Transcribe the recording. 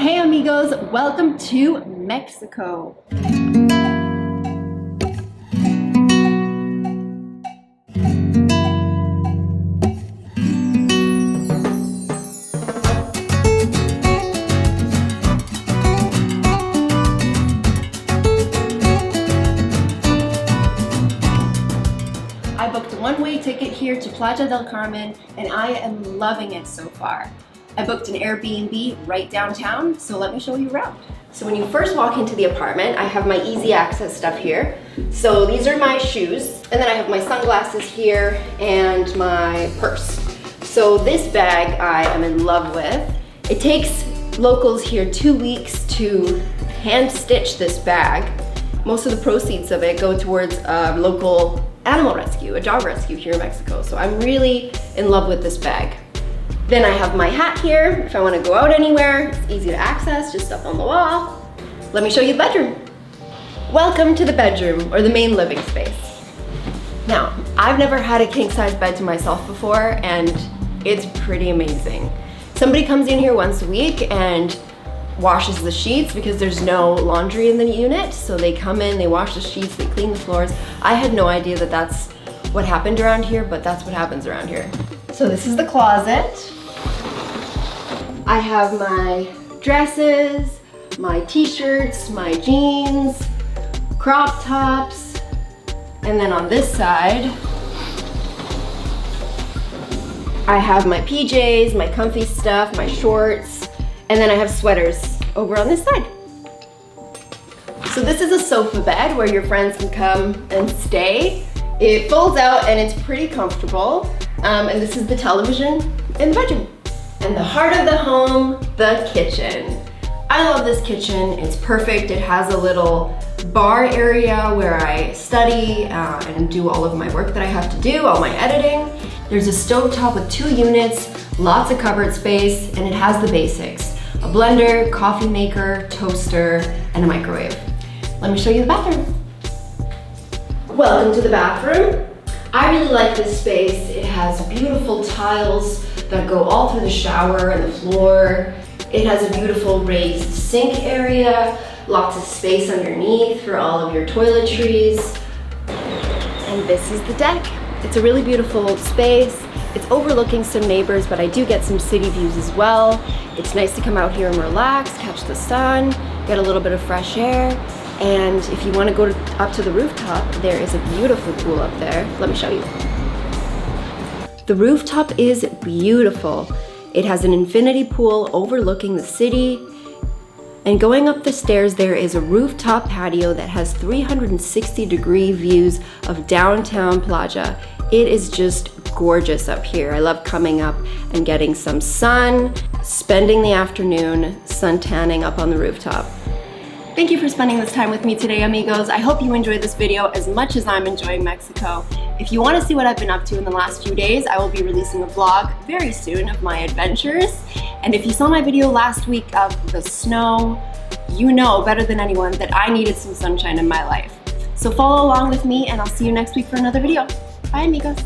Hey amigos, welcome to Mexico. I booked a one-way ticket here to Playa del Carmen and I am loving it so far. I booked an Airbnb right downtown, so let me show you around. So when you first walk into the apartment, I have my easy access stuff here. So these are my shoes, and then I have my sunglasses here and my purse. So this bag I am in love with. It takes locals here 2 weeks to hand stitch this bag. Most of the proceeds of it go towards a local animal rescue, a dog rescue here in Mexico. So I'm really in love with this bag. Then I have my hat here. If I want to go out anywhere, it's easy to access, just up on the wall. Let me show you the bedroom. Welcome to the bedroom, or the main living space. Now, I've never had a king-size bed to myself before, and it's pretty amazing. Somebody comes in here once a week and washes the sheets because there's no laundry in the unit. So they come in, they wash the sheets, they clean the floors. I had no idea that that's what happened around here, but that's what happens around here. So this is the closet. I have my dresses, my t-shirts, my jeans, crop tops, and then on this side, I have my PJs, my comfy stuff, my shorts, and then I have sweaters over on this side. So this is a sofa bed where your friends can come and stay. It folds out and it's pretty comfortable. And this is the television in the bedroom. And the heart of the home, the kitchen. I love this kitchen. It's perfect. It has a little bar area where I study and do all of my work that I have to do, all my editing. There's a stovetop with 2 units, lots of cupboard space, and it has the basics. A blender, coffee maker, toaster, and a microwave. Let me show you the bathroom. Welcome to the bathroom. I really like this space. It has beautiful tiles that go all through the shower and the floor. It has a beautiful raised sink area, lots of space underneath for all of your toiletries. And this is the deck. It's a really beautiful space. It's overlooking some neighbors, but I do get some city views as well. It's nice to come out here and relax, catch the sun, get a little bit of fresh air. And if you want to go up to the rooftop, there is a beautiful pool up there. Let me show you. The rooftop is beautiful. It has an infinity pool overlooking the city. And going up the stairs, there is a rooftop patio that has 360-degree views of downtown Playa. It is just gorgeous up here. I love coming up and getting some sun, spending the afternoon sun tanning up on the rooftop. Thank you for spending this time with me today, amigos. I hope you enjoyed this video as much as I'm enjoying Mexico. If you want to see what I've been up to in the last few days, I will be releasing a vlog very soon of my adventures. And if you saw my video last week of the snow, you know better than anyone that I needed some sunshine in my life. So follow along with me and I'll see you next week for another video. Bye, amigos.